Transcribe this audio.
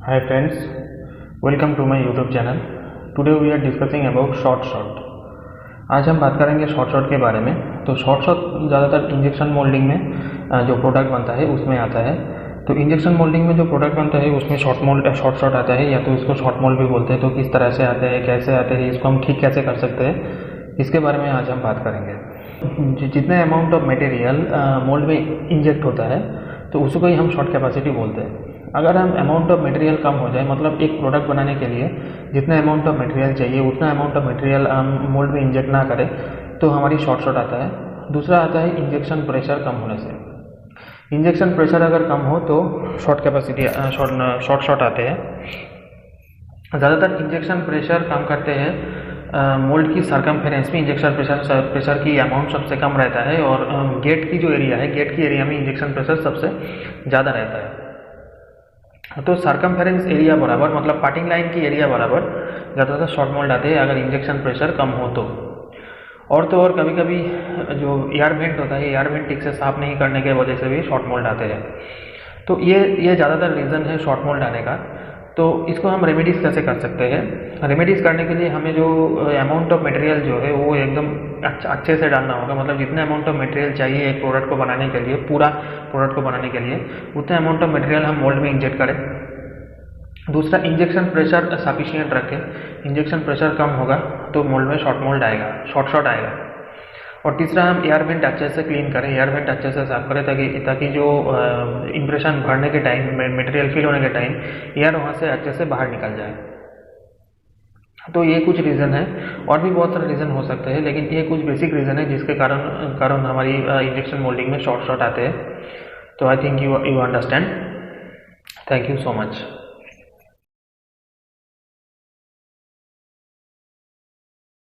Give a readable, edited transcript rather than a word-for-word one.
Hi friends, welcome to my YouTube channel. Today we are discussing about short. आज हम बात करेंगे short के बारे में। तो शॉर्ट ज़्यादातर इंजेक्शन मोल्डिंग में जो प्रोडक्ट बनता है उसमें आता है। तो इंजेक्शन मोल्डिंग में जो प्रोडक्ट बनता है उसमें शॉर्ट आता है, या तो इसको शॉर्ट मोल्ड भी बोलते हैं। तो किस तरह से आते हैं, कैसे आते हैं, इसको हम ठीक कैसे कर सकते हैं, इसके बारे में आज हम बात करेंगे। जितने अमाउंट ऑफ मटेरियल मोल्ड में इंजेक्ट होता है तो उसको ही हम शॉर्ट कैपेसिटी बोलते हैं। अगर हम अमाउंट ऑफ मटेरियल कम हो जाए, मतलब एक प्रोडक्ट बनाने के लिए जितना अमाउंट ऑफ मटेरियल चाहिए उतना अमाउंट ऑफ मटेरियल हम मोल्ड में इंजेक्ट ना करें तो हमारी शॉर्ट आता है। दूसरा आता है इंजेक्शन प्रेशर कम होने से। इंजेक्शन प्रेशर अगर कम हो तो शॉर्ट आते हैं। ज़्यादातर इंजेक्शन प्रेशर कम करते हैं मोल्ड की सरकमफेरेंस में। इंजेक्शन प्रेशर की अमाउंट सबसे कम रहता है, और गेट की जो एरिया है, गेट की एरिया में इंजेक्शन प्रेशर सबसे ज़्यादा रहता है। तो सरकमफेरेंस एरिया बराबर, मतलब पार्टिंग लाइन की एरिया बराबर ज़्यादातर शॉर्ट मोल्ड आते हैं अगर इंजेक्शन प्रेशर कम हो तो। और कभी कभी जो एयर वेंट होता है, एयर वेंट ठीक से साफ नहीं करने के वजह से भी शॉर्ट मोल्ड आते हैं। तो ये ज़्यादातर रीज़न है शॉर्ट मोल्ड आने का। तो इसको हम रेमेडीज़ कैसे कर सकते हैं? रेमेडीज़ करने के लिए हमें जो अमाउंट ऑफ मटेरियल जो है वो एकदम अच्छे से डालना होगा। मतलब जितने अमाउंट ऑफ मटेरियल चाहिए एक प्रोडक्ट को बनाने के लिए, पूरा प्रोडक्ट को बनाने के लिए उतने अमाउंट ऑफ मटेरियल हम मोल्ड में इंजेक्ट करें। दूसरा, इंजेक्शन प्रेशर सफिशिएंट रखें। इंजेक्शन प्रेशर कम होगा तो मोल्ड में शॉर्ट आएगा। और तीसरा, हम एयर वेंट अच्छे से क्लीन करें, एयर वेंट अच्छे से साफ करें ताकि जो इम्प्रेशन भरने के टाइम, मटेरियल फिल होने के टाइम एयर वहाँ से अच्छे से बाहर निकल जाए। तो ये कुछ रीज़न है, और भी बहुत सारे रीज़न हो सकते हैं, लेकिन ये कुछ बेसिक रीज़न है जिसके कारण हमारी इंजेक्शन मोल्डिंग में शॉर्ट आते हैं। तो I think you understand. Thank you so much.